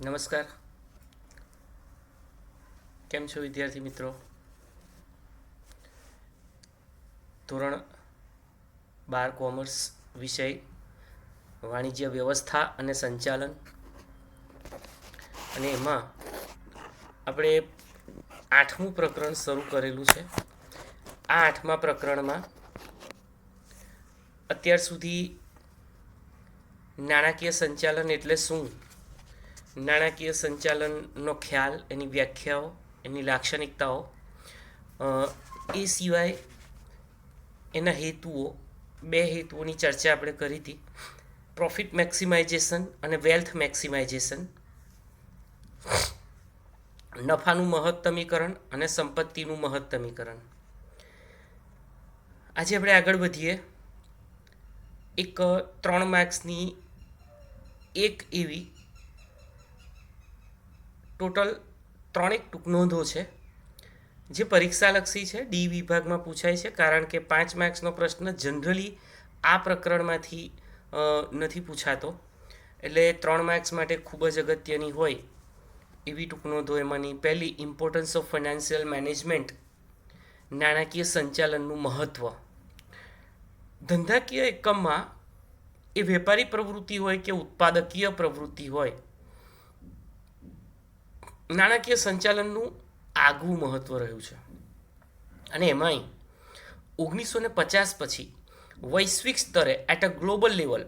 નમસ્કાર. કેમ છો વિદ્યાર્થી મિત્રો? ધોરણ 12 કોમર્સ વિષય વાણિજ્ય વ્યવસ્થા અને સંચાલન, અને એમાં આપણે 8મું પ્રકરણ શરૂ કરેલું છે. આ 8મા પ્રકરણમાં અત્યાર સુધી નાણાકીય સંચાલન એટલે શું, નાણાકીય સંચાલનનો ખ્યાલ, એની વ્યાખ્યાઓ, એની લાક્ષણિકતાઓ, એ સિવાય એના હેતુઓ, 2 હેતુઓની ચર્ચા આપણે કરી હતી. પ્રોફિટ મેક્સિમાઇઝેશન અને વેલ્થ મેક્સિમાઇઝેશન, નફાનું મહત્તમીકરણ અને સંપત્તિનું મહત્તમીકરણ. આજે આપણે આગળ વધીએ. એક 3 માર્ક્સની એક એવી ટોટલ 3 ટૂંક નોંધો છે જે પરીક્ષાલક્ષી છે, ડી વિભાગમાં પૂછાય છે, કારણ કે 5 માર્ક્સનો પ્રશ્ન જનરલી આ પ્રકરણમાંથી નથી પૂછાતો, એટલે 3 માર્ક્સ માટે ખૂબ જ અગત્યની હોય એવી ટૂંક નોંધો. એમાંની પહેલી, ઇમ્પોર્ટન્સ ઓફ ફાઇનાન્શિયલ મેનેજમેન્ટ, નાણાકીય સંચાલનનું મહત્ત્વ. ધંધાકીય એકમમાં એ વેપારી પ્રવૃત્તિ હોય કે ઉત્પાદકીય પ્રવૃત્તિ હોય, નાણાકીય સંચાલનનું આગવું મહત્ત્વ રહ્યું છે. અને એમાંય 1950 પછી વૈશ્વિક સ્તરે એટ અ ગ્લોબલ લેવલ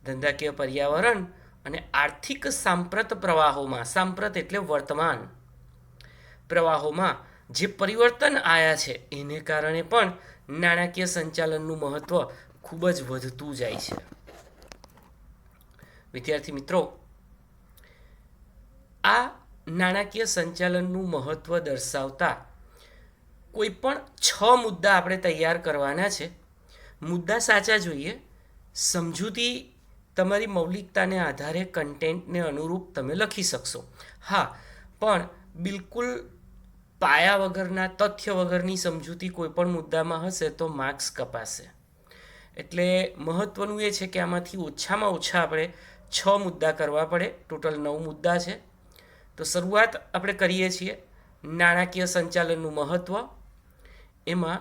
ધંધાકીય પર્યાવરણ અને આર્થિક સાંપ્રત પ્રવાહોમાં, સાંપ્રત એટલે વર્તમાન પ્રવાહોમાં જે પરિવર્તન આવ્યા છે એને કારણે પણ નાણાકીય સંચાલનનું મહત્ત્વ ખૂબ જ વધતું જાય છે. વિદ્યાર્થી મિત્રો, આ નાણાકીય સંચાલનનું મહત્ત્વ દર્શાવતા કોઈ પણ 6 મુદ્દા આપણે તૈયાર કરવાના છે. મુદ્દા સાચા જોઈએ, સમજૂતી તમારી મૌલિકતાને આધારે કન્ટેન્ટને અનુરૂપ તમે લખી શકશો. હા, પણ બિલકુલ પાયા વગરના, તથ્ય વગરની સમજૂતી કોઈ પણ મુદ્દામાં હશે તો માર્ક્સ કપાશે. એટલે મહત્ત્વનું એ છે કે આમાંથી ઓછામાં ઓછા આપણે 6 મુદ્દા કરવા પડે. ટોટલ 9 મુદ્દા છે. તો શરૂઆત આપણે કરીએ છીએ નાણાકીય સંચાલનનું મહત્ત્વ. એમાં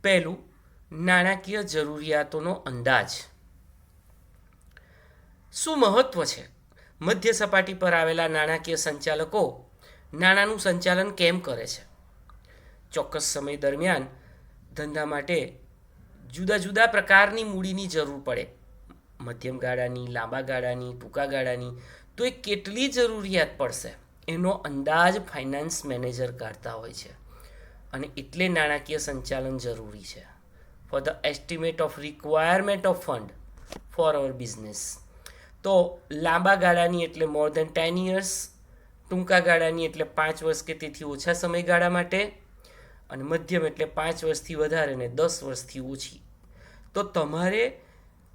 પહેલું, નાણાકીય જરૂરિયાતોનો અંદાજ. શું મહત્ત્વ છે? મધ્ય સપાટી પર આવેલા નાણાકીય સંચાલકો નાણાંનું સંચાલન કેમ કરે છે? ચોક્કસ સમય દરમિયાન ધંધા માટે જુદા જુદા પ્રકારની મૂડીની જરૂર પડે, મધ્યમ ગાળાની, લાંબા ગાળાની, ટૂંકા ગાળાની. તો એ કેટલી જરૂરિયાત પડશે એનો અંદાજ ફાઇનાન્સ મેનેજર કાઢતા હોય છે, અને એટલે નાણાકીય સંચાલન જરૂરી છે. For the estimate of requirement of fund for our business. તો લાંબા ગાળાની એટલે મોર દેન 10 years, ટૂંકા ગાળાની એટલે 5 વર્ષ કે તેથી ઓછા સમયગાળા માટે, અને મધ્યમ એટલે 5 વર્ષથી વધારે ને 10 વર્ષથી ઓછી. તો તમારે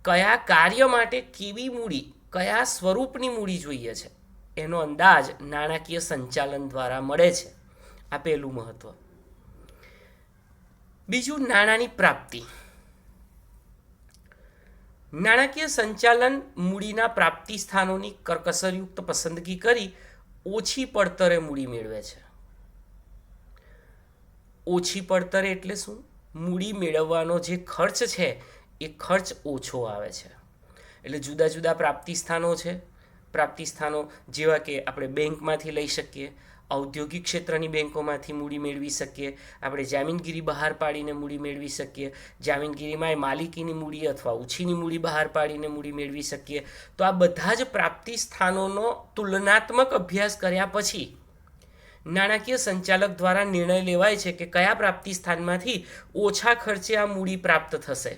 કયા કાર્ય માટે કેવી મૂડી, કયા સ્વરૂપની મૂડી જોઈએ છે એનો અંદાજ નાણાકીય સંચાલન દ્વારા મળે છે. આ પહેલું મહત્ત્વ. બીજું, નાણાંની પ્રાપ્તિ. નાણાકીય સંચાલન મૂડીના પ્રાપ્તિ સ્થાનોની કરકસરયુક્ત પસંદગી કરી ઓછી પડતરે મૂડી મેળવે છે. ઓછી પડતરે એટલે શું? મૂડી મેળવવાનો જે ખર્ચ છે એ ખર્ચ ઓછો આવે છે. એટલે જુદા જુદા પ્રાપ્તિ સ્થાનો છે. પ્રાપ્તિ સ્થાનો જેવા કે આપણે બેંકમાંથી લઈ શકીએ, ઔદ્યોગિક ક્ષેત્રની બેંકોમાંથી મૂડી મેળવી શકીએ, આપણે જામીનગીરી બહાર પાડીને મૂડી મેળવી શકીએ, જામીનગીરીમાં માલિકીની મૂડી અથવા ઉછીની મૂડી બહાર પાડીને મૂડી મેળવી શકીએ. તો આ બધા જ પ્રાપ્તિ સ્થાનોનો તુલનાત્મક અભ્યાસ કર્યા પછી નાણાકીય સંચાલક દ્વારા નિર્ણય લેવાય છે કે કયા પ્રાપ્તિ સ્થાનમાંથી ઓછા ખર્ચે આ મૂડી પ્રાપ્ત થશે.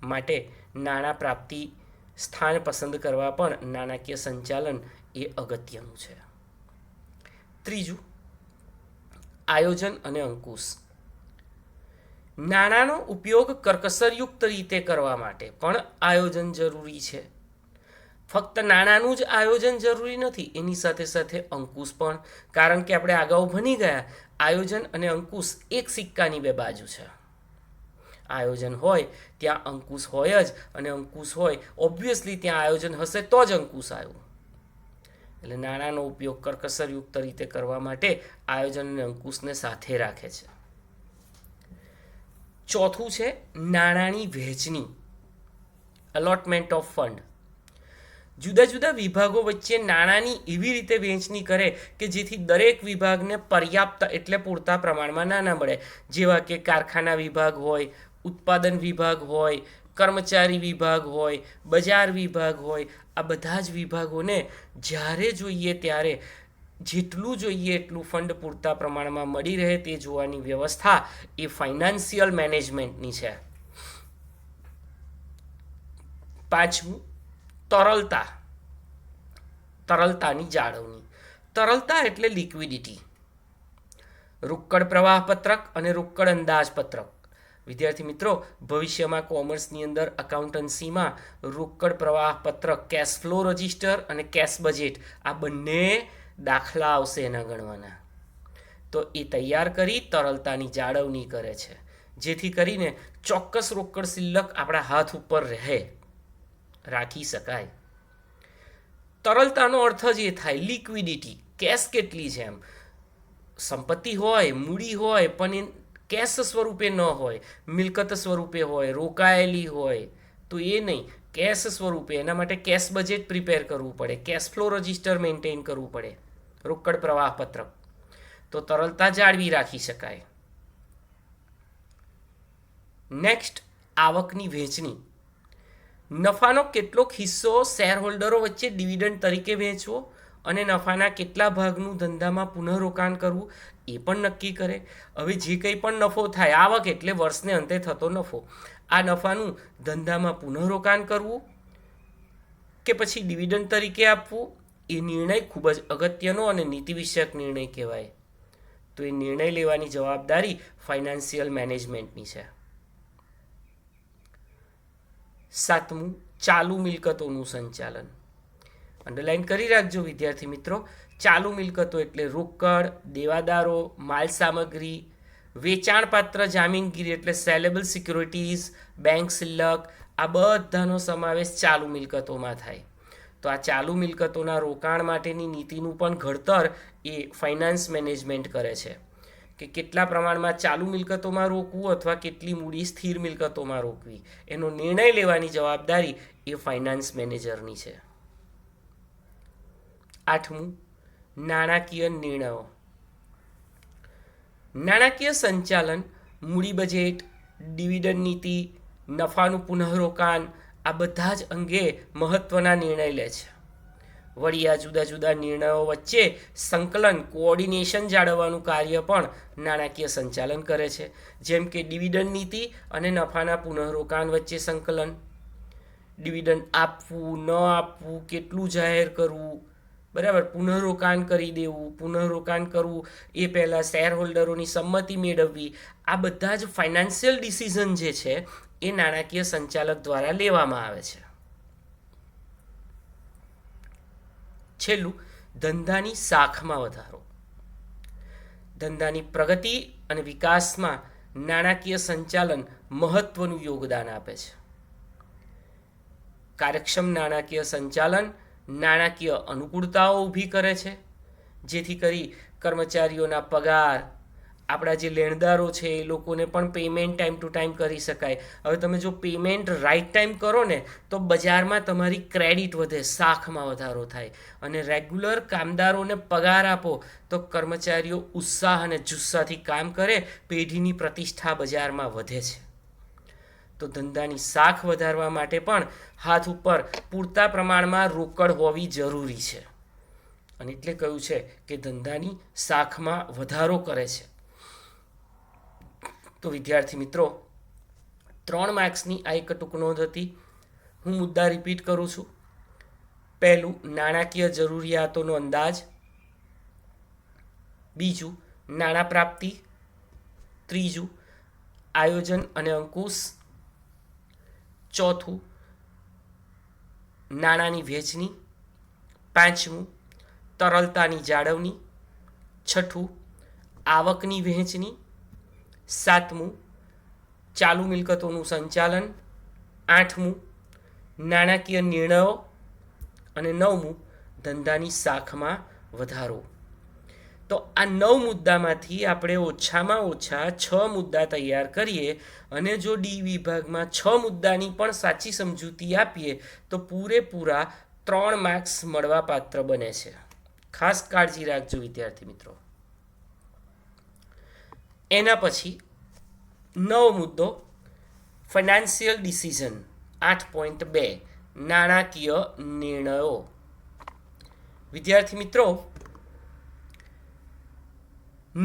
માટે નાણાં પ્રાપ્તિ સ્થાન પસંદ કરવા પણ નાણાકીય સંચાલન એ અગત્યનું છે. ત્રીજું, આયોજન અને અંકુશ. નાણાંનો ઉપયોગ કરકસરયુક્ત રીતે કરવા માટે પણ આયોજન જરૂરી છે. ફક્ત નાણાંનું જ આયોજન જરૂરી નથી, એની સાથે સાથે અંકુશ પણ. કારણ કે આપણે અગાઉ ભણી ગયા, આયોજન અને અંકુશ એક સિક્કાની 2 બાજુ છે. આયોજન હોય ત્યાં અંકુશ હોય જ, અને અંકુશ હોય ઓબ્વિયસલી ત્યાં આયોજન હશે તો જ અંકુશ આવ્યું. એટલે નાણાંનો ઉપયોગ કરકસરયુક્ત રીતે કરવા માટે આયોજન અને અંકુશને સાથે રાખે છે. ચોથું છે નાણાંની વહેંચણી, અલોટમેન્ટ ઓફ ફંડ. જુદા જુદા વિભાગો વચ્ચે નાણાંની એવી રીતે વહેંચણી કરે કે જેથી દરેક વિભાગને પર્યાપ્ત એટલે પૂરતા પ્રમાણમાં નાણાં મળે. જેવા કે કારખાના વિભાગ હોય, ઉત્પાદન વિભાગ હોય, કર્મચારી વિભાગ હોય, બજાર વિભાગ હોય, આ બધા જ વિભાગોને જ્યારે જોઈએ ત્યારે જેટલું જોઈએ એટલું ફંડ પૂરતા પ્રમાણમાં મળી રહે તે જોવાની વ્યવસ્થા એ ફાઇનાન્સિયલ મેનેજમેન્ટની છે. પાંચમું તરલતા, તરલતાની જાળવણી. તરલતા એટલે લિક્વિડિટી. રોકડ પ્રવાહ પત્રક અને રોકડ અંદાજપત્રક. વિદ્યાર્થી મિત્રો, ભવિષ્યમાં કોમર્સની અંદર અકાઉન્ટન્સીમાં રોકડ પ્રવાહ પત્રક, કેશ ફ્લો રજિસ્ટર અને કેશ બજેટ આ બંને દાખલા આવશે એના ગણવાના. તો એ તૈયાર કરી તરલતાની જાળવણી કરે છે, જેથી કરીને ચોક્કસ રોકડ શિલ્લક આપણા હાથ ઉપર રહે, રાખી શકાય. તરલતાનો અર્થ જ એ થાય લિક્વિડિટી, કેશ કેટલી છે એમ. સંપત્તિ હોય, મૂડી હોય, પણ એ કેશ સ્વરૂપે ન હોય, મિલકત સ્વરૂપે હોય, રોકાયેલી હોય, તો એ નહીં, કેશ સ્વરૂપે. એના માટે કેશ બજેટ પ્રિપેર કરવું પડે, કેશ ફ્લો રજિસ્ટર મેન્ટેન કરવું પડે, રોકડ પ્રવાહ પત્રક. તો તરલતા જાળવી રાખી શકાય. નેક્સ્ટ, આવકની વહેંચણી. નફાનો કેટલોક હિસ્સો શેરહોલ્ડરો વચ્ચે ડિવિડન્ડ તરીકે વહેંચવો અને નફાના કેટલા ભાગનું ધંધામાં પુનઃરોકાણ કરવું એ પણ નક્કી કરે. હવે જે કંઈ પણ નફો થાય, આવક એટલે વર્ષને અંતે થતો નફો, આ નફાનું ધંધામાં પુનઃરોકાણ કરવું કે પછી ડિવિડન્ડ તરીકે આપવું, એ નિર્ણય ખૂબ જ અગત્યનો અને નીતિ વિષયક નિર્ણય કહેવાય. તો એ નિર્ણય લેવાની જવાબદારી ફાઇનાન્સિયલ મેનેજમેન્ટની છે. સાતમું, ચાલુ મિલકતોનું સંચાલન. અંડરલાઇન કરી રાખજો વિદ્યાર્થી મિત્રો. ચાલુ મિલકતો એટલે રોકડ, દેવાદારો, માલ સામગ્રી, વેચાણપાત્ર જામીનગીરી એટલે સેલેબલ સિક્યોરિટીઝ, બેંક શિલ્લક, આ બધાનો સમાવેશ ચાલુ મિલકતોમાં થાય. તો આ ચાલુ મિલકતોના રોકાણ માટેની નીતિનું પણ ઘડતર એ ફાઇનાન્સ મેનેજમેન્ટ કરે છે કે કેટલા પ્રમાણમાં ચાલુ મિલકતોમાં રોકવું અથવા કેટલી મૂડી સ્થિર મિલકતોમાં રોકવી, એનો નિર્ણય લેવાની જવાબદારી એ ફાઇનાન્સ મેનેજરની છે. આઠમું, નાણાકીય નિર્ણયો. નાણાકીય સંચાલન મૂડી બજેટ, ડિવિડન્ડ નીતિ, નફાનું પુનઃરોકાણ આ બધા જ અંગે મહત્વના નિર્ણય લે છે. વળી આ જુદા જુદા નિર્ણયો વચ્ચે સંકલન, કોઓર્ડિનેશન જાળવવાનું કાર્ય પણ નાણાકીય સંચાલન કરે છે. જેમ કે ડિવિડન્ડ નીતિ અને નફાના પુનઃરોકાણ વચ્ચે સંકલન, ડિવિડન્ડ આપવું, ન આપવું, કેટલું જાહેર કરવું, બરાબર, પુનઃરોકાણ કરી દેવું, પુનઃરોકાણ કરવું એ પહેલાં શેરહોલ્ડરોની સંમતિ મેળવવી, આ બધા જ ફાઇનાન્શિયલ ડિસિઝન જે છે એ નાણાકીય સંચાલક દ્વારા લેવામાં આવે છે. છેલ્લું, ધંધાની શાખમાં વધારો. ધંધાની પ્રગતિ અને વિકાસમાં નાણાકીય સંચાલન મહત્વનું યોગદાન આપે છે. કાર્યક્ષમ નાણાકીય સંચાલન નાણાકીય અનુકૂળતાઓ ઊભી કરે છે, જેથી કરી કર્મચારીઓના પગાર, આપણા જે લેણદારો છે એ લોકોને પણ પેમેન્ટ ટાઈમ ટુ ટાઈમ કરી શકાય. હવે તમે જો પેમેન્ટ રાઇટ ટાઈમ કરો ને તો બજારમાં તમારી ક્રેડિટ વધે, શાખમાં વધારો થાય. અને રેગ્યુલર કામદારોને પગાર આપો તો કર્મચારીઓ ઉત્સાહ અને જુસ્સાથી કામ કરે, પેઢીની પ્રતિષ્ઠા બજારમાં વધે છે. તો ધંધાની શાખ વધારવા માટે પણ હાથ ઉપર પૂરતા પ્રમાણમાં રોકડ હોવી જરૂરી છે. અને એટલે કહ્યું છે કે ધંધાની શાખમાં વધારો કરે છે. તો વિદ્યાર્થી મિત્રો, 3 માર્ક્સની આ એક ટૂંક નોંધ હતી. હું મુદ્દા રિપીટ કરું છું. પહેલું, નાણાકીય જરૂરિયાતોનો અંદાજ. બીજું, નાણાં પ્રાપ્તિ. ત્રીજું, આયોજન અને અંકુશ. ચોથું, નાણાંની વહેંચણી. પાંચમું, તરલતાની જાળવણી. છઠ્ઠું, આવકની વહેંચણી. સાતમું, ચાલુ મિલકતોનું સંચાલન. આઠમું, નાણાકીય નિર્ણયો. અને નવમું, ધંધાની શાખમાં વધારો. તો આ 9 મુદ્દામાંથી આપણે ઓછામાં ઓછા 6 મુદ્દા તૈયાર કરીએ અને જો ડી વિભાગમાં 6 મુદ્દાની પણ સાચી સમજૂતી આપીએ તો પૂરેપૂરા 3 માર્ક્સ મળવાપાત્ર બને છે. ખાસ કાળજી રાખજો વિદ્યાર્થી મિત્રો. એના પછી 9 મુદ્દો ફાઇનાન્શિયલ ડિસિઝન 8.2 નાણાકીય નિર્ણયો. વિદ્યાર્થી મિત્રો,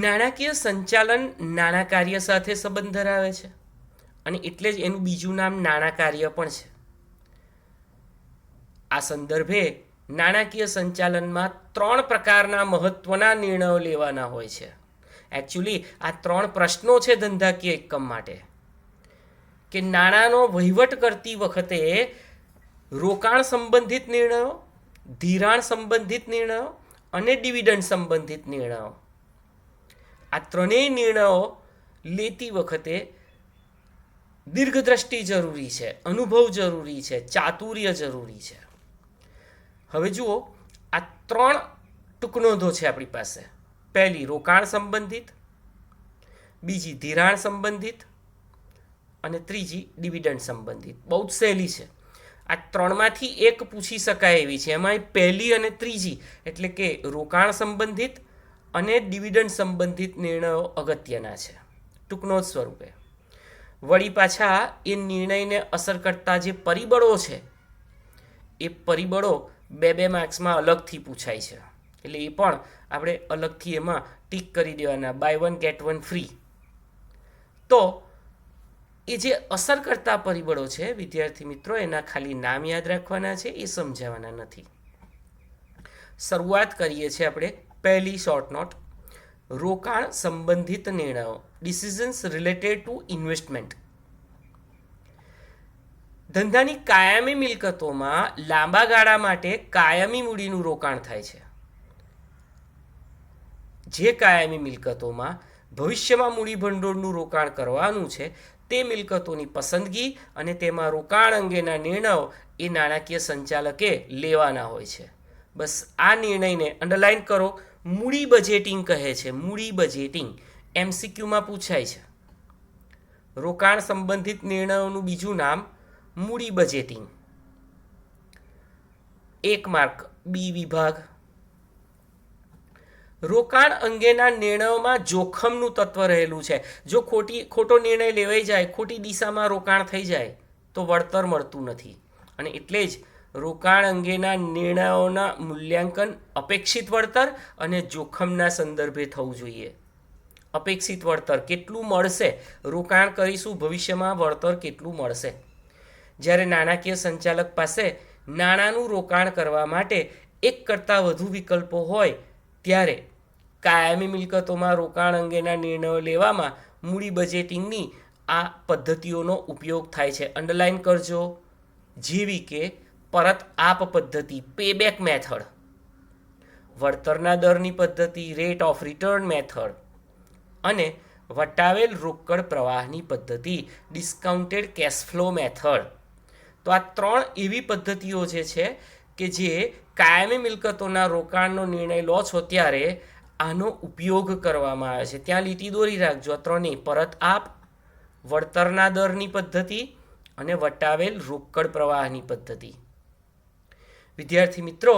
નાણાકીય સંચાલન નાણાં કાર્ય સાથે સંબંધ ધરાવે છે અને એટલે જ એનું બીજું નામ નાણાં કાર્ય પણ છે. આ સંદર્ભે નાણાકીય સંચાલનમાં 3 પ્રકારના મહત્વના નિર્ણયો લેવાના હોય છે. એકચ્યુઅલી આ 3 પ્રશ્નો છે ધંધાકીય એકમ માટે કે નાણાંનો વહીવટ કરતી વખતે રોકાણ સંબંધિત નિર્ણયો, ધિરાણ સંબંધિત નિર્ણયો અને ડિવિડન્ડ સંબંધિત નિર્ણયો. આ ત્રણેય નિર્ણયો લેતી વખતે દીર્ઘદ્રષ્ટિ જરૂરી છે, અનુભવ જરૂરી છે, ચાતુર્ય જરૂરી છે. હવે જુઓ, આ 3 ટૂંકનોંધો છે આપણી પાસે. પહેલી રોકાણ સંબંધિત, બીજી ધિરાણ સંબંધિત અને ત્રીજી ડિવિડન્ડ સંબંધિત. બહુ જ સહેલી છે. આ 3માંથી એક પૂછી શકાય એવી છે. એમાં પહેલી અને ત્રીજી એટલે કે રોકાણ સંબંધિત અને ડિવિડન્ડ સંબંધિત નિર્ણયો અગત્યના છે ટૂંકનોંધ સ્વરૂપે. વળી પાછા એ નિર્ણયને અસર કરતા જે પરિબળો છે એ પરિબળો 2 માર્ક્સમાં અલગથી પૂછાય છે. એટલે એ પણ આપણે અલગથી એમાં ટીક કરી દેવાના, બાય 1 ગેટ 1 ફ્રી. તો એ જે અસર કરતા પરિબળો છે વિદ્યાર્થી મિત્રો, એના ખાલી નામ યાદ રાખવાના છે, એ સમજાવવાના નથી. શરૂઆત કરીએ છીએ આપણે પહેલી શોર્ટ નોટ, રોકાણ સંબંધિત નિર્ણયો, ડિસિઝન્સ રિલેટેડ ટુ ઇન્વેસ્ટમેન્ટ. ધંધાની કાયમી મિલકતોમાં લાંબા ગાળા માટે કાયમી મૂડીનું રોકાણ થાય છે. જે કાયમી મિલકતોમાં ભવિષ્યમાં મૂડી ભંડોળનું રોકાણ કરવાનું છે તે મિલકતોની પસંદગી અને તેમાં રોકાણ અંગેના નિર્ણયો એ નાણાકીય સંચાલકે લેવાના હોય છે. બસ આ નિર્ણયને અંડરલાઇન કરો. મૂડી બજેટિંગ કહે છે. મૂડી બજેટિંગ MCQમાં પૂછાય છે. રોકાણ સંબંધિત નિર્ણયોનું બીજું નામ મૂડી બજેટિંગ. 1 માર્ક બી વિભાગ. રોકાણ અંગેના નિર્ણયોમાં જોખમનું તત્વ રહેલું છે. જો ખોટો નિર્ણય લેવાઈ જાય, ખોટી દિશામાં રોકાણ થઈ જાય તો વળતર મળતું નથી. અને એટલે જ રોકાણ અંગેના નિર્ણયોના મૂલ્યાંકન અપેક્ષિત વળતર અને જોખમના સંદર્ભે થવું જોઈએ. અપેક્ષિત વળતર કેટલું મળશે, રોકાણ કરીશું ભવિષ્યમાં વળતર કેટલું મળશે. જ્યારે નાણાકીય સંચાલક પાસે નાણાંનું રોકાણ કરવા માટે એક કરતાં વધુ વિકલ્પો હોય ત્યારે કાયમી મિલકતોમાં રોકાણ અંગેના નિર્ણયો લેવામાં મૂડી બજેટિંગની આ પદ્ધતિઓનો ઉપયોગ થાય છે. અંડરલાઇન કરજો. જેવી કે પરત આપ પદ્ધતિ, પેબેક મેથડ, વળતરના દરની પદ્ધતિ, રેટ ઓફ રિટર્ન મેથડ અને વટાવેલ રોકડ પ્રવાહની પદ્ધતિ, ડિસ્કાઉન્ટેડ કેશફ્લો મેથડ. તો આ 3 એવી પદ્ધતિઓ જે છે કે જે કાયમી મિલકતોના રોકાણનો નિર્ણય લો છો ત્યારે આનો ઉપયોગ કરવામાં આવે છે. ત્યાં લીટી દોરી રાખજો. આ 3 પરત આપ, વળતરના દરની પદ્ધતિ અને વટાવેલ રોકડ પ્રવાહની પદ્ધતિ. વિદ્યાર્થી મિત્રો,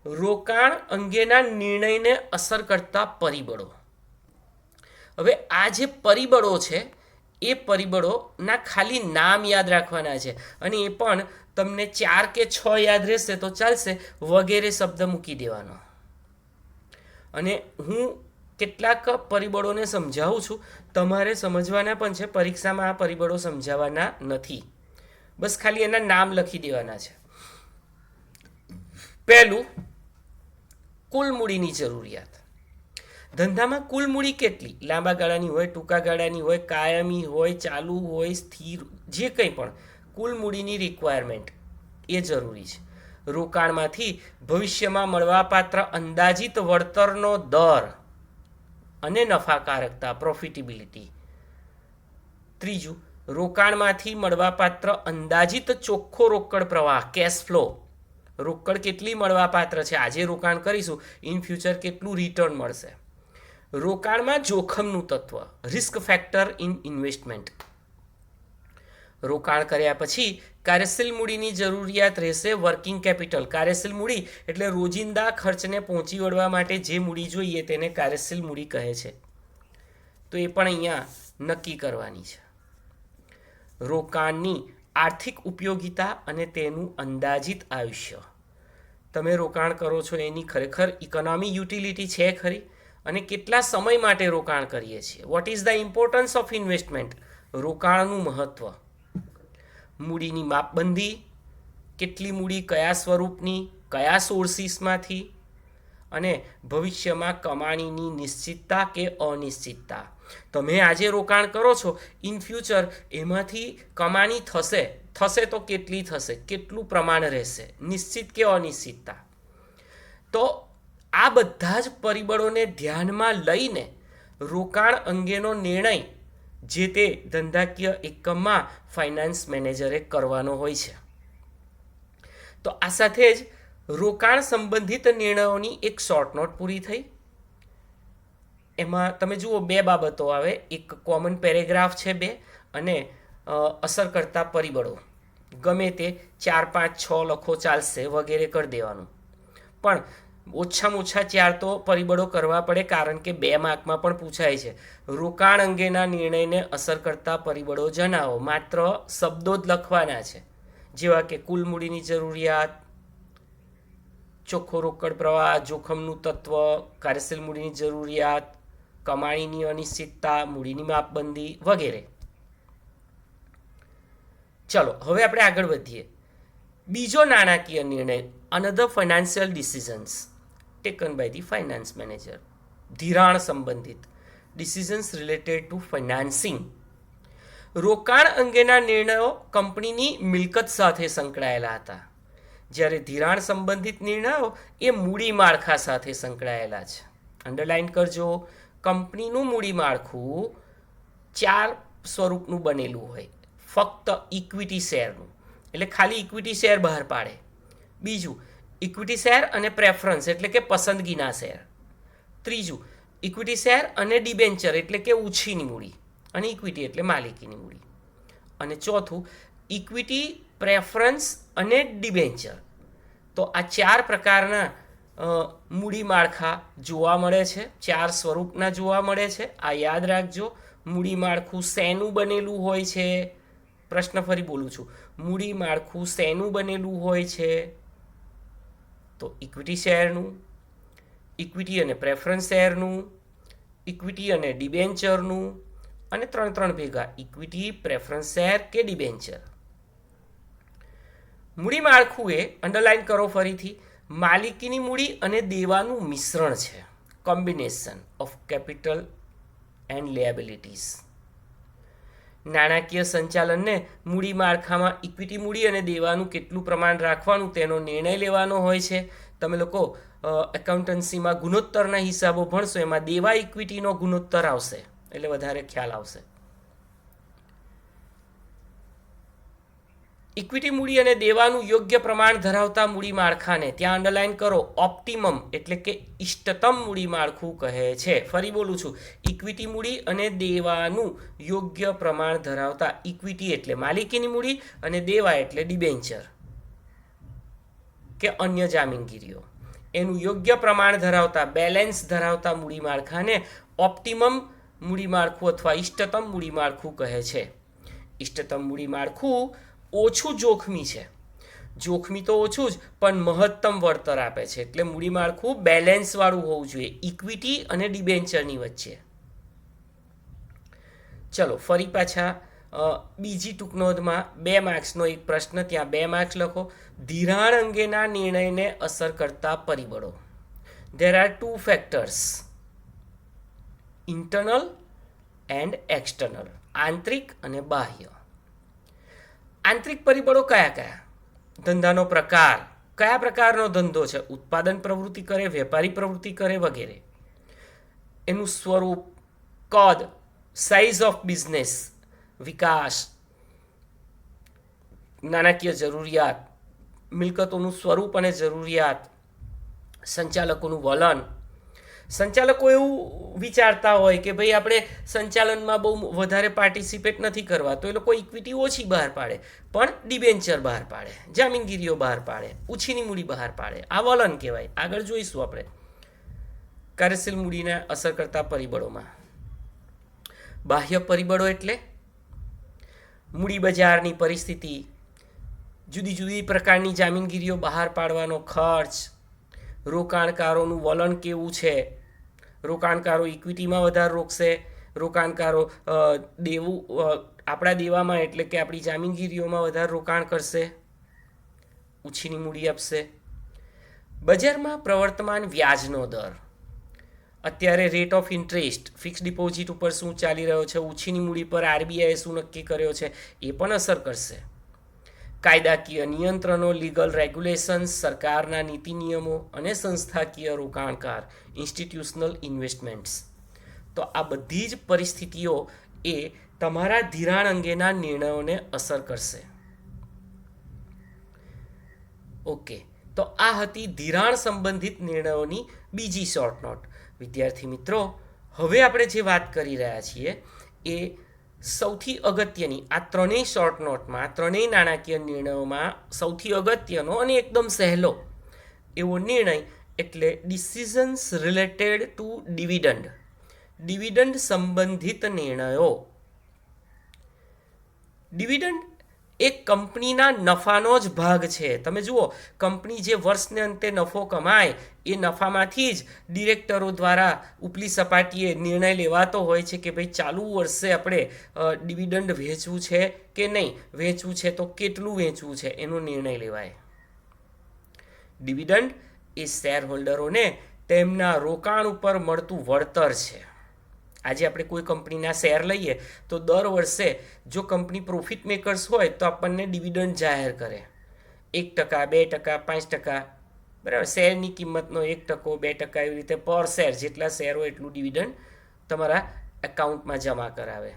રોકાણ અંગેના નિર્ણયને અસર કરતા પરિબળો. હવે આ જે પરિબળો છે એ પરિબળોના ખાલી નામ યાદ રાખવાના છે અને એ પણ તમને 4 કે 6 યાદ રહેશે તો ચાલશે, વગેરે શબ્દ મૂકી દેવાનો. અને હું કેટલાક પરિબળોને સમજાવું છું, તમારે સમજવાના પણ છે. પરીક્ષામાં આ પરિબળો સમજાવવાના નથી, બસ ખાલી એના નામ લખી દેવાના છે. પહેલું, કુલ મૂડીની જરૂરિયાત. ધંધામાં કુલ મૂડી કેટલી, લાંબા ગાળાની હોય, ટૂંકા ગાળાની હોય, કાયમી હોય, ચાલુ હોય, સ્થિર, જે કંઈ પણ કુલ મૂડીની રિક્વાયરમેન્ટ એ જરૂરી છે. રોકાણમાંથી ભવિષ્યમાં મળવાપાત્ર અંદાજિત વળતરનો દર અને નફાકારકતા, પ્રોફિટેબિલિટી. ત્રીજું, રોકાણમાંથી મળવાપાત્ર અંદાજિત ચોખ્ખો રોકડ પ્રવાહ, કેશ ફ્લો રોકડ કેટલી મળવાપાત્ર છે, આજે રોકાણ કરીશું ઇન ફ્યુચર કેટલું રિટર્ન મળશે. રોકાણમાં જોખમનું તત્વ, રિસ્ક ફેક્ટર ઇન ઇન્વેસ્ટમેન્ટ. રોકાણ કર્યા પછી કાર્યશીલ મૂડીની જરૂરિયાત રહેશે. વર્કિંગ કેપિટલ, કાર્યશીલ મૂડી એટલે રોજિંદા ખર્ચને પહોંચી વળવા માટે જે મૂડી જોઈએ તેને કાર્યશીલ મૂડી કહે છે. તો એ પણ અહીંયા નક્કી કરવાની છે. રોકાણની આર્થિક ઉપયોગિતા અને તેનું અંદાજિત આયુષ્ય. તમે રોકાણ કરો છો એની ખરેખર ઇકોનોમી યુટિલિટી છે ખરી, અને કેટલા સમય માટે રોકાણ કરીએ છીએ. What is the importance of investment, રોકાણનું મહત્ત્વ. મૂડીની માપબંધી, કેટલી મૂડી કયા સ્વરૂપની, કયા સોર્સિસમાંથી, અને ભવિષ્યમાં કમાણીની નિશ્ચિતતા કે અનિશ્ચિતતા. તમે આજે રોકાણ કરો છો, ઇન ફ્યુચર એમાંથી કમાણી થશે તો કેટલી થશે, કેટલું પ્રમાણ રહેશે, નિશ્ચિત કે અનિશ્ચિતતા. તો આ બધા જ પરિબળોને ધ્યાનમાં લઈને રોકાણ અંગેનો નિર્ણય જે તે ધંધાકીય એકમમાં ફાઇનાન્સ મેનેજરે કરવાનો હોય છે. તો આ સાથે જ રોકાણ સંબંધિત નિર્ણયોની એક શોર્ટ નોટ પૂરી થઈ. એમાં તમે જુઓ 2 બાબતો આવે, એક કોમન પેરેગ્રાફ છે 2, અને અસર કરતા પરિબળો. ગમે તે 4, 5, 6 લખો ચાલશે, વગેરે કરી દેવાનું. પણ ઓછામાં ઓછા 4 તો પરિબળો કરવા પડે, કારણ કે 2 માર્કમાં પણ પૂછાય છે. રોકાણ અંગેના નિર્ણયને અસર કરતા પરિબળો જણાવો. માત્ર શબ્દો જ લખવાના છે, જેવા કે કુલ મૂડીની જરૂરિયાત, ચોખ્ખો રોકડ પ્રવાહ, જોખમનું તત્વ, કાર્યશીલ મૂડીની જરૂરિયાત, કમાણીની અનિશ્ચિતતા, મૂડીની માપબંધી વગેરે. ચલો હવે આપણે આગળ વધીએ. બીજો નાણાકીય નિર્ણય, another financial decisions taken by the finance manager. ધિરાણ સંબંધિત, ડિસિઝન્સ રિલેટેડ ટુ ફાઇનાન્સિંગ. રોકાણ અંગેના નિર્ણયો કંપનીની મિલકત સાથે સંકળાયેલા હતા, જ્યારે ધિરાણ સંબંધિત નિર્ણયો એ મૂડી માળખા સાથે સંકળાયેલા છે. અંડરલાઇન કરજો, કંપનીનું મૂડી માળખું 4 સ્વરૂપનું બનેલું હોય. ફક્ત ઇક્વિટી શેરનું, એટલે ખાલી ઇક્વિટી શેર બહાર પાડે. બીજું, ઇક્વિટી શેર અને પ્રેફરન્સ એટલે કે પસંદગીના શેર. ત્રીજું, ઇક્વિટી શેર અને ડિબેન્ચર એટલે કે ઉછીની મૂડી, અને ઇક્વિટી એટલે માલિકીની મૂડી. અને ચોથું, ઇક્વિટી, પ્રેફરન્સ અને ડિબેન્ચર. તો આ 4 પ્રકારના મૂડી માળખા જોવા મળે છે, 4 સ્વરૂપના જોવા મળે છે. આ યાદ રાખજો. મૂડી માળખું શેનું બનેલું હોય છે? પ્રશ્ન ફરી બોલું છું, મૂડી માળખું શેનું બનેલું હોય છે? તો ઇક્વિટી શેરનું, ઇક્વિટી અને પ્રેફરન્સ શેરનું, ઇક્વિટી અને ડિબેન્ચરનું, અને 3 ભેગા ઇક્વિટી, પ્રેફરન્સ શેર કે ડિબેન્ચર. મૂડી માળખું એ, અંડરલાઇન કરો ફરીથી, માલિકીની મૂડી અને દેવાનું મિશ્રણ છે. Combination of capital and liabilities. નાણાકીય સંચાલનને મૂડી માળખામાં ઇક્વિટી મૂડી અને દેવાનું કેટલું પ્રમાણ રાખવાનું તેનો નિર્ણય લેવાનો હોય છે. તમે લોકો એકાઉન્ટન્સીમાં ગુણોત્તરના હિસાબો ભણશો, એમાં દેવા ઇક્વિટીનો ગુણોત્તર આવશે, એટલે વધારે ખ્યાલ આવશે. ઇક્વિટી મૂડી અને દેવાનું યોગ્ય પ્રમાણ ધરાવતા મૂડી માળખાને ત્યાં અંડરલાઇન કરો, ઓપ્ટિમમ એટલે કે ઇષ્ટતમ મૂડી માળખું કહે છે. ફરી બોલું છું, ઇક્વિટી મૂડી અને દેવાનું યોગ્ય પ્રમાણ ધરાવતા, ઇક્વિટી એટલે માલિકીની મૂડી અને દેવા એટલે ડિબેન્ચર કે અન્ય જામીનગીરીઓ, એનું યોગ્ય પ્રમાણ ધરાવતા, બેલેન્સ ધરાવતા મૂડી માળખાને ઓપ્ટિમમ મૂડી માળખું અથવા ઇષ્ટતમ મૂડી માળખું કહે છે. ઇષ્ટતમ મૂડી માળખું ઓછું જોખમી છે. જોખમી તો ઓછું જ, પણ મહત્તમ વળતર આપે છે. એટલે મૂડી માળખું બેલેન્સવાળું હોવું જોઈએ, ઇક્વિટી અને ડિબેન્ચરની વચ્ચે. ચલો ફરી પાછા બીજી ટૂંક નોંધમાં 2 માર્ક્સનો એક પ્રશ્ન, ત્યાં 2 માર્ક્સ લખો. ધિરાણ અંગેના નિર્ણયને અસર કરતા પરિબળો. There are 2 factors, internal and external, આંતરિક અને બાહ્ય. આંતરિક પરિબળો કયા કયા? ધંધાનો પ્રકાર, કયા પ્રકારનો ધંધો છે, ઉત્પાદન પ્રવૃત્તિ કરે, વેપારી પ્રવૃત્તિ કરે વગેરે. એનું સ્વરૂપ, કદ, સાઇઝ ઓફ બિઝનેસ, વિકાસ, નાણાકીય જરૂરિયાત, મિલકતોનું સ્વરૂપ અને જરૂરિયાત, સંચાલકોનું વલણ. સંચાલકો એવું વિચારતા હોય કે ભાઈ આપણે સંચાલનમાં બહુ વધારે પાર્ટિસિપેટ નથી કરવા, તો એ લોકો ઇક્વિટી ઓછી બહાર પાડે, પણ ડિબેન્ચર બહાર પાડે, જામીનગીરીઓ બહાર પાડે, ઉછીની મૂડી બહાર પાડે. આ વલણ કહેવાય. આગળ જોઈશું આપણે કાર્યશીલ મૂડીને અસર કરતા પરિબળોમાં. બાહ્ય પરિબળો એટલે મૂડી બજારની પરિસ્થિતિ, જુદી જુદી પ્રકારની જામીનગીરીઓ બહાર પાડવાનો ખર્ચ, રોકાણકારોનું વલણ કેવું છે, રોકાણકારો ઇક્વિટીમાં વધારે રોકશે, રોકાણકારો આપણા દેવામાં એટલે કે આપણી જામીનગીરીઓમાં વધારે રોકાણ કરશે, ઉછીની મૂડી આપશે. બજારમાં પ્રવર્તમાન વ્યાજનો દર, અત્યારે rate of interest, fix deposit ઉપર શું ચાલી રહ્યો છે, ઉછીની મૂડી પર આરબીઆઈએ શું નક્કી કર્યો છે, એ પણ અસર કરશે. કાયદાકીય નિયંત્રણો, લીગલ રેગ્યુલેશન્સ, સરકારના નીતિ નિયમો અને સંસ્થાકીય રોકાણકાર, ઇન્સ્ટિટ્યુશનલ ઇન્વેસ્ટમેન્ટ્સ. તો આ બધી જ પરિસ્થિતિઓ એ તમારા ધિરાણ અંગેના નિર્ણયોને અસર કરશે. ઓકે, તો આ હતી ધિરાણ સંબંધિત નિર્ણયોની બીજી શોર્ટ નોટ. વિદ્યાર્થી મિત્રો, હવે આપણે જે વાત કરી રહ્યા છીએ એ સૌથી અગત્યની, આ ત્રણેય શોર્ટ નોટમાં, ત્રણેય નાણાકીય નિર્ણયોમાં સૌથી અગત્યનો અને એકદમ સહેલો એવો નિર્ણય એટલે decisions related to dividend, dividend સંબંધિત નિર્ણયો. ડિવિડન્ડ એક કંપનીના નફાનો જ ભાગ છે. તમે જુઓ, કંપની જે વર્ષને અંતે નફો કમાય એ નફામાંથી જ ડિરેક્ટરો દ્વારા ઉપલી સપાટીએ નિર્ણય લેવાતો હોય છે કે ભાઈ ચાલુ વર્ષે આપણે ડિવિડન્ડ વહેંચવું છે કે નહીં, વહેંચવું છે તો કેટલું વહેંચવું છે, એનો નિર્ણય લેવાય. ડિવિડન્ડ એ શેર હોલ્ડરોને તેમના રોકાણ ઉપર મળતું વળતર છે. આજે આપણે કોઈ કંપનીના શેર લઈએ તો દર વર્ષે જો કંપની પ્રોફિટ મેકર્સ હોય તો આપણને ડિવિડન્ડ જાહેર કરે, 1%, 2%, 5%, બરાબર. શેરની કિંમતનો 1%, 2% એવી રીતે પર શેર, જેટલા શેર હોય એટલું ડિવિડન્ડ તમારા એકાઉન્ટમાં જમા કરાવે.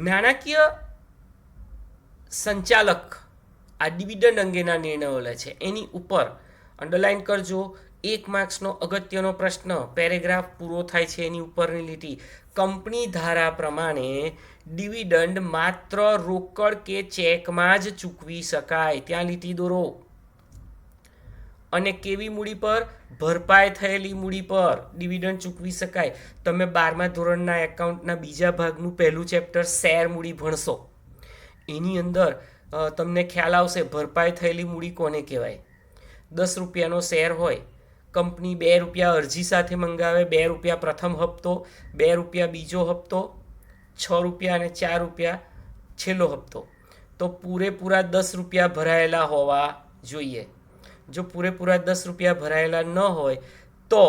નાણાકીય સંચાલક આ ડિવિડન્ડ અંગેના નિર્ણયો લે છે. એની ઉપર અંડરલાઇન કરજો, 1 માર્ક્સનો અગત્યનો પ્રશ્ન, પેરેગ્રાફ પૂરો થાય છે એની ઉપરની લીટી, કંપની ધારા પ્રમાણે ડિવિડન્ડ માત્ર રોકડ કે ચેકમાં જ ચૂકવી શકાય, ત્યાં લીટી દોરો. અને કેવી મૂડી પર? ભરપાઈ થયેલી મૂડી પર ડિવિડન્ડ ચૂકવી શકાય. તમે 12મા ધોરણના એકાઉન્ટના બીજા ભાગનું પહેલું ચેપ્ટર શેર મૂડી ભણશો, એની અંદર તમને ખ્યાલ આવશે ભરપાઈ થયેલી મૂડી કોને કહેવાય. 10 રૂપિયાનો શેર હોય, કંપની 2 રૂપિયા અરજી સાથે મંગાવે, 2 રૂપિયા પ્રથમ હપ્તો, 2 રૂપિયા બીજો હપ્તો, 6 રૂપિયા અને 4 રૂપિયા છેલ્લો હપ્તો, તો પૂરેપૂરા 10 રૂપિયા ભરાયેલા હોવા જોઈએ. જો પૂરેપૂરા 10 રૂપિયા ભરાયેલા ન હોય તો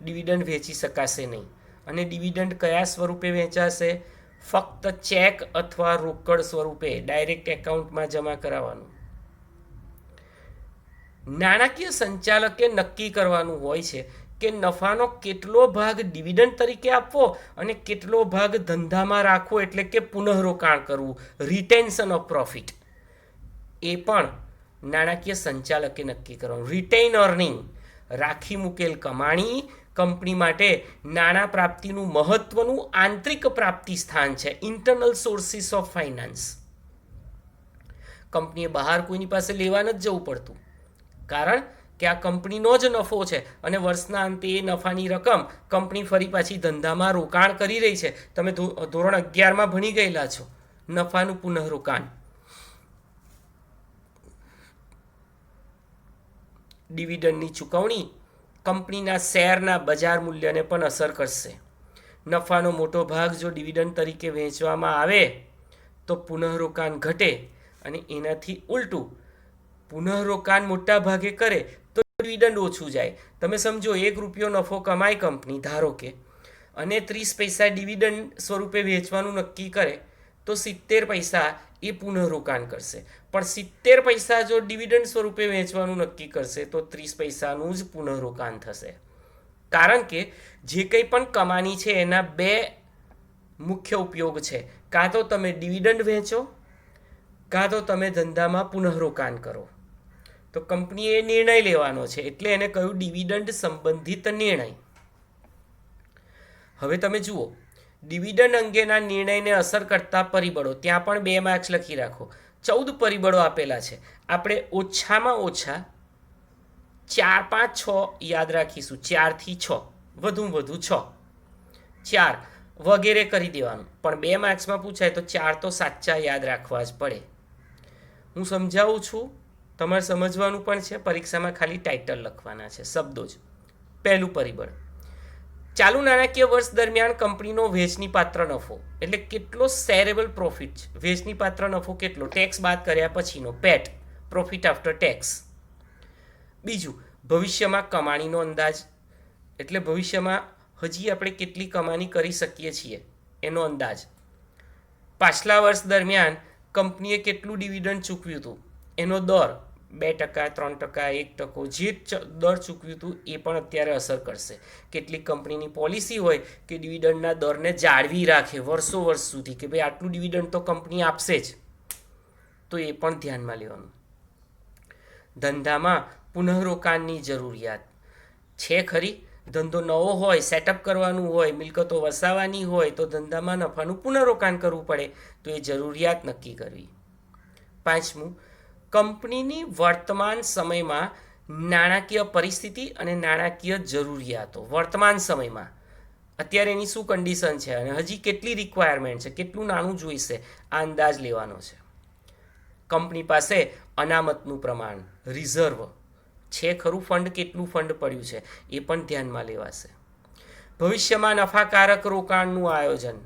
ડિવિડન્ડ વેચી શકાશે નહીં. અને ડિવિડન્ડ કયા સ્વરૂપે વેચાશે? ફક્ત ચેક અથવા રોકડ સ્વરૂપે ડાયરેક્ટ એકાઉન્ટમાં જમા કરાવવાનું. નાણાકીય સંચાલકે નક્કી કરવાનું હોય છે કે નફાનો કેટલો ભાગ ડિવિડન્ડ તરીકે આપવો અને કેટલો ભાગ ધંધામાં રાખવો, એટલે કે પુનઃરોકાણ કરવું, રિટેન્શન ઓફ પ્રોફિટ, એ પણ નાણાકીય સંચાલકે નક્કી કરવાનું. રિટેઇન અર્નિંગ, રાખી મૂકેલ કમાણી કંપની માટે નાણાં પ્રાપ્તિનું મહત્વનું આંતરિક પ્રાપ્તિ સ્થાન છે, ઇન્ટરનલ સોર્સિસ ઓફ ફાઇનાન્સ. કંપનીએ બહાર કોઈની પાસે લેવા નથી જવું પડતું, કારણ કે આ કંપનીનો જ નફો છે અને વર્ષના અંતે એ નફાની રકમ કંપની ફરી પાછી ધંધામાં રોકાણ કરી રહી છે. તમે ધોરણ 11માં ભણી ગયેલા છો નફાનું પુનઃરોકાણ. ડિવિડન્ડની ચૂકવણી કંપનીના શેરના બજાર મૂલ્યને પણ અસર કરશે. નફાનો મોટો ભાગ જો ડિવિડન્ડ તરીકે વહેંચવામાં આવે તો પુનઃરોકાણ ઘટે, અને એનાથી ઉલટું પુનઃરોકાણ મોટા ભાગે કરે તો ડિવિડન્ડ ઓછું જાય. તમે સમજો 1 રૂપિયો નફો કમાય કંપની ધારો કે, અને 30 પૈસા ડિવિડન્ડ સ્વરૂપે વેચવાનું નક્કી કરે, તો 70 પૈસા એ પુનઃરોકાણ કરશે. પણ 70 પૈસા જો ડિવિડન્ડ સ્વરૂપે વેચવાનું નક્કી કરશે તો 30 પૈસાનું જ પુનઃરોકાણ થશે. કારણ કે જે કંઈ પણ કમાણી છે એના 2 મુખ્ય ઉપયોગ છે, કાં તો તમે ડિવિડન્ડ વહેંચો, કાં તો તમે ધંધામાં પુનઃરોકાણ કરો. તો કંપનીએ નિર્ણય લેવાનો છે, એટલે એને કહ્યું ડિવિડન્ડ સંબંધિત નિર્ણય. હવે તમે જુઓ, ડિવિડન્ડ અંગેના નિર્ણયને અસર કરતા પરિબળો, ત્યાં પણ 2 માર્ક્સ લખી રાખો. 14 પરિબળો આપેલા છે. આપણે ઓછામાં ઓછા 4, 5, 6 યાદ રાખીશું. 4 થી 6, વધુમાં વધુ 6, 4 વગેરે કરી દેવાનું. પણ 2 માર્ક્સમાં પૂછાય તો 4 તો સાચા યાદ રાખવા જ પડે. હું સમજાવું છું, તમારે સમજવાનું પણ છે. પરીક્ષામાં ખાલી ટાઇટલ લખવાના છે, શબ્દો જ. પહેલું પરિબળ, ચાલુ નાણાકીય વર્ષ દરમિયાન કંપનીનો વહેંચણી પાત્ર નફો, એટલે કેટલો શેરેબલ પ્રોફિટ છે. વહેંચણી પાત્ર નફો કેટલો, ટેક્સ બાદ કર્યા પછીનો, પેટ, પ્રોફિટ આફ્ટર ટેક્સ. બીજું, ભવિષ્યમાં કમાણીનો અંદાજ, એટલે ભવિષ્યમાં હજી આપણે કેટલી કમાણી કરી શકીએ છીએ એનો અંદાજ. પાછલા વર્ષ દરમિયાન કંપનીએ કેટલું ડિવિડન્ડ ચૂકવ્યું હતું એનો દર, 2%, 3%, 1%, જે દર ચૂકવ્યું હતું એ પણ અત્યારે અસર કરશે. કેટલીક કંપનીની પોલિસી હોય કે ડિવિડન્ડના દરને જાળવી રાખે વર્ષો વર્ષ સુધી, કે ભાઈ આટલું ડિવિડન્ડ તો કંપની આપશે જ, તો એ પણ ધ્યાનમાં લેવાનું. ધંધામાં પુનઃરોકાણની જરૂરિયાત છે ખરી. ધંધો નવો હોય, સેટઅપ કરવાનું હોય, મિલકતો વસાવવાની હોય, તો ધંધામાં નફાનું પુનઃરોકાણ કરવું પડે, તો એ જરૂરિયાત નક્કી કરવી. 5મું, કંપનીની વર્તમાન સમયમાં નાણાકીય પરિસ્થિતિ અને નાણાકીય જરૂરિયાતો. વર્તમાન સમયમાં અત્યારે એની શું કન્ડિશન છે અને હજી કેટલી રિક્વાયરમેન્ટ છે, કેટલું નાણું જોઈશે, આ અંદાજ લેવાનો છે. કંપની પાસે અનામતનું પ્રમાણ, રિઝર્વ છે ખરું, ફંડ કેટલું ફંડ પડ્યું છે એ પણ ધ્યાનમાં લેવાશે. ભવિષ્યમાં નફાકારક રોકાણનું આયોજન,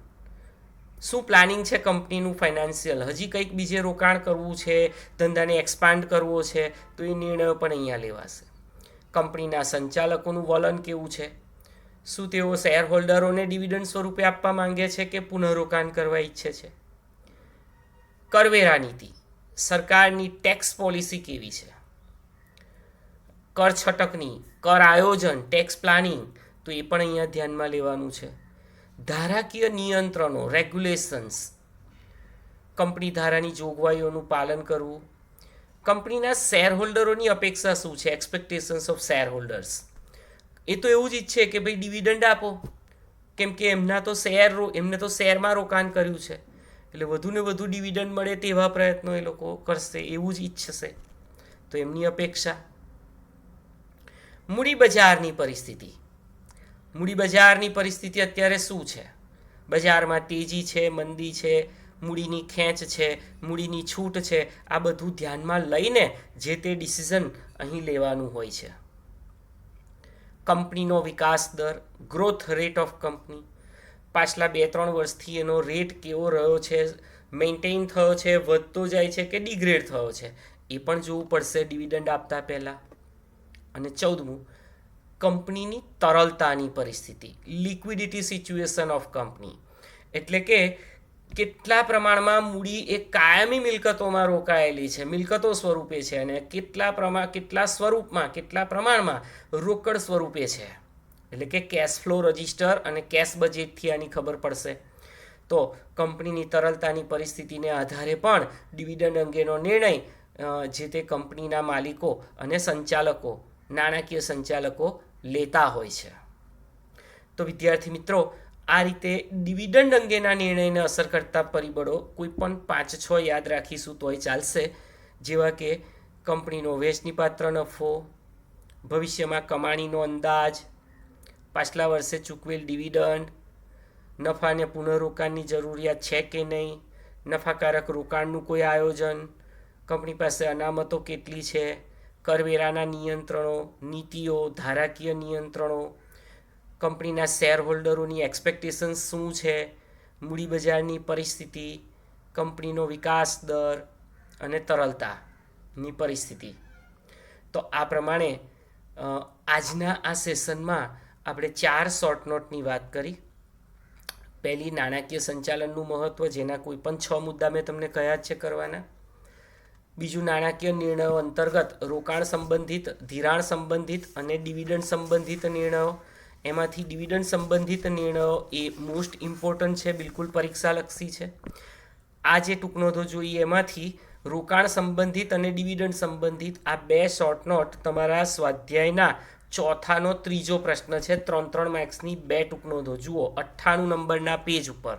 શું પ્લાનિંગ છે કંપનીનું ફાઇનાન્શિયલ, હજી કંઈક બીજે રોકાણ કરવું છે, ધંધાને એક્સપાન્ડ કરવો છે, તો એ નિર્ણયો પણ અહીંયા લેવાશે. કંપનીના સંચાલકોનું વલણ કેવું છે, શું તેઓ શેર હોલ્ડરોને ડિવિડન્ડ સ્વરૂપે આપવા માંગે છે કે પુનઃરોકાણ કરવા ઈચ્છે છે. કરવેરા નીતિ, સરકારની ટેક્સ પોલિસી કેવી છે. કર છટકની, કર આયોજન, ટેક્સ પ્લાનિંગ, તો એ પણ અહીંયા ધ્યાનમાં લેવાનું છે. ધારાકીય નિયંત્રણો, રેગ્યુલેશન્સ, કંપની ધારાની જોગવાઈઓનું પાલન કરવું. કંપનીના શેર હોલ્ડરોની અપેક્ષા શું છે, એક્સપેક્ટેશન્સ ઓફ શેર હોલ્ડર્સ. એ તો એવું જ ઈચ્છે કે ભાઈ ડિવિડન્ડ આપો, કેમ કે એમને તો શેરમાં રોકાણ કર્યું છે, એટલે વધુ ને વધુ ડિવિડન્ડ મળે તેવા પ્રયત્નો એ લોકો કરશે, એવું જ ઈચ્છશે, તો એમની અપેક્ષા. મૂડી બજારની પરિસ્થિતિ, મૂડી બજારની પરિસ્થિતિ અત્યારે શું છે, બજારમાં તેજી છે, મંદી છે, મૂડીની ખેંચ છે, મૂડીની છૂટ છે, આ બધું ધ્યાનમાં લઈને જે તે ડિસિઝન અહીં લેવાનું હોય છે. કંપનીનો વિકાસ દર, ગ્રોથ રેટ ઓફ કંપની, પાછલા 2-3 વર્ષથી એનો રેટ કેવો રહ્યો છે, મેન્ટેન થયો છે, વધતો જાય છે કે ડિગ્રેડ થયો છે, એ પણ જોવું પડશે ડિવિડન્ડ આપતા પહેલાં. અને 14મું, કંપનીની તરલતાની પરિસ્થિતિ, લિક્વિડિટી સિચ્યુએશન ઓફ કંપની, એટલે કે કેટલા પ્રમાણમાં મૂડી એ કાયમી મિલકતોમાં રોકાયેલી છે, મિલકતો સ્વરૂપે છે, અને કેટલા સ્વરૂપમાં, કેટલા પ્રમાણમાં રોકડ સ્વરૂપે છે, એટલે કે કેશ ફ્લો રજિસ્ટર અને કેશ બજેટથી આની ખબર પડશે. તો કંપનીની તરલતાની પરિસ્થિતિને આધારે પણ ડિવિડન્ડ અંગેનો નિર્ણય જે તે કંપનીના માલિકો અને સંચાલકો, નાણાકીય સંચાલકો લેતા હોય છે. તો વિદ્યાર્થી મિત્રો, આ રીતે ડિવિડન્ડ અંગેના નિર્ણયને અસર કરતા પરિબળો કોઈ પણ 5-6 યાદ રાખીશું તોય ચાલશે, જેવા કે કંપનીનો વહેંચણીપાત્ર નફો, ભવિષ્યમાં કમાણીનો અંદાજ, પાછલા વર્ષે ચૂકવેલ ડિવિડન્ડ, નફાને પુનઃરોકાણની જરૂરિયાત છે કે નહીં, નફાકારક રોકાણનું કોઈ આયોજન, કંપની પાસે અનામતો કેટલી છે, કરવેરાના નિયંત્રણો, નીતિઓ, ધારાકીય નિયંત્રણો, કંપનીના શેર હોલ્ડરોની એક્સપેક્ટેશન્સ શું છે, મૂડી બજારની પરિસ્થિતિ, કંપનીનો વિકાસ દર અને તરલતાની પરિસ્થિતિ. તો આ પ્રમાણે આજના આ સેશનમાં આપણે 4 શોર્ટ નોટની વાત કરી. પહેલી, નાણાકીય સંચાલનનું મહત્ત્વ, જેના કોઈ પણ 6 મુદ્દા મેં તમને કહ્યા જ છે કરવાના. બીજું, નાણાકીય નિર્ણયો અંતર્ગત રોકાણ સંબંધિત, ધિરાણ સંબંધિત અને ડિવિડન્ડ સંબંધિત નિર્ણયો, એમાંથી ડિવિડન્ડ સંબંધિત નિર્ણયો એ મોસ્ટ ઇમ્પોર્ટન્ટ છે, બિલકુલ પરીક્ષાલક્ષી છે. આ જે ટૂંક નોંધો જોઈએ એમાંથી રોકાણ સંબંધિત અને ડિવિડન્ડ સંબંધિત આ 2 શોર્ટ નોટ તમારા સ્વાધ્યાયના ચોથાનો ત્રીજો પ્રશ્ન છે. 3 માર્ક્સની 2 ટૂંક નોંધો જુઓ 98 નંબરના પેજ ઉપર.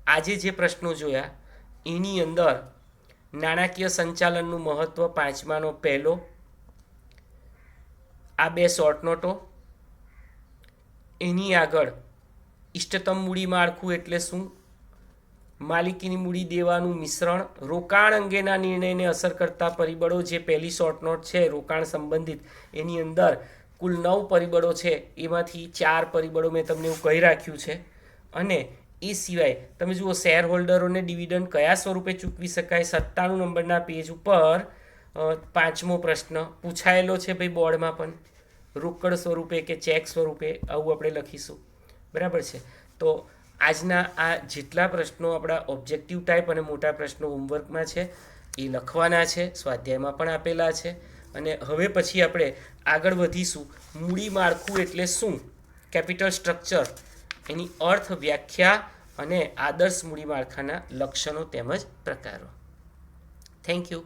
આજે જે પ્રશ્નો જોયા એની અંદર નાણાકીય સંચાલનનું મહત્વ 5માનો પહેલો, આ 2 શોર્ટ નોટો, એની આગળ ઇષ્ટતમ મૂડી માળખું એટલે શું, માલિકીની મૂડી દેવાનું મિશ્રણ, રોકાણ અંગેના નિર્ણયને અસર કરતા પરિબળો, જે પહેલી શોર્ટ નોટ છે રોકાણ સંબંધિત, એની અંદર કુલ 9 પરિબળો છે, એમાંથી 4 પરિબળો મેં તમને એવું કહી રાખ્યું છે. અને એ સિવાય તમે જુઓ શેર હોલ્ડરોને ડિવિડન્ડ કયા સ્વરૂપે ચૂકવી શકાય. 97 નંબરના પેજ ઉપર 5મો પ્રશ્ન પૂછાયેલો છે ભાઈ બોર્ડમાં, પણ રોકડ સ્વરૂપે કે ચેક સ્વરૂપે આવું આપણે લખીશું. બરાબર છે. તો આજના આ જેટલા પ્રશ્નો આપણા ઓબ્જેક્ટિવ ટાઈપ અને મોટા પ્રશ્નો હોમવર્કમાં છે એ લખવાના છે, સ્વાધ્યાયમાં પણ આપેલા છે. અને હવે પછી આપણે આગળ વધીશું. મૂડી માળખું એટલે શું, કેપિટલ સ્ટ્રક્ચર, એની અર્થ, વ્યાખ્યા અને આદર્શ મૂડી માળખાના લક્ષણો તેમજ પ્રકારો. Thank you.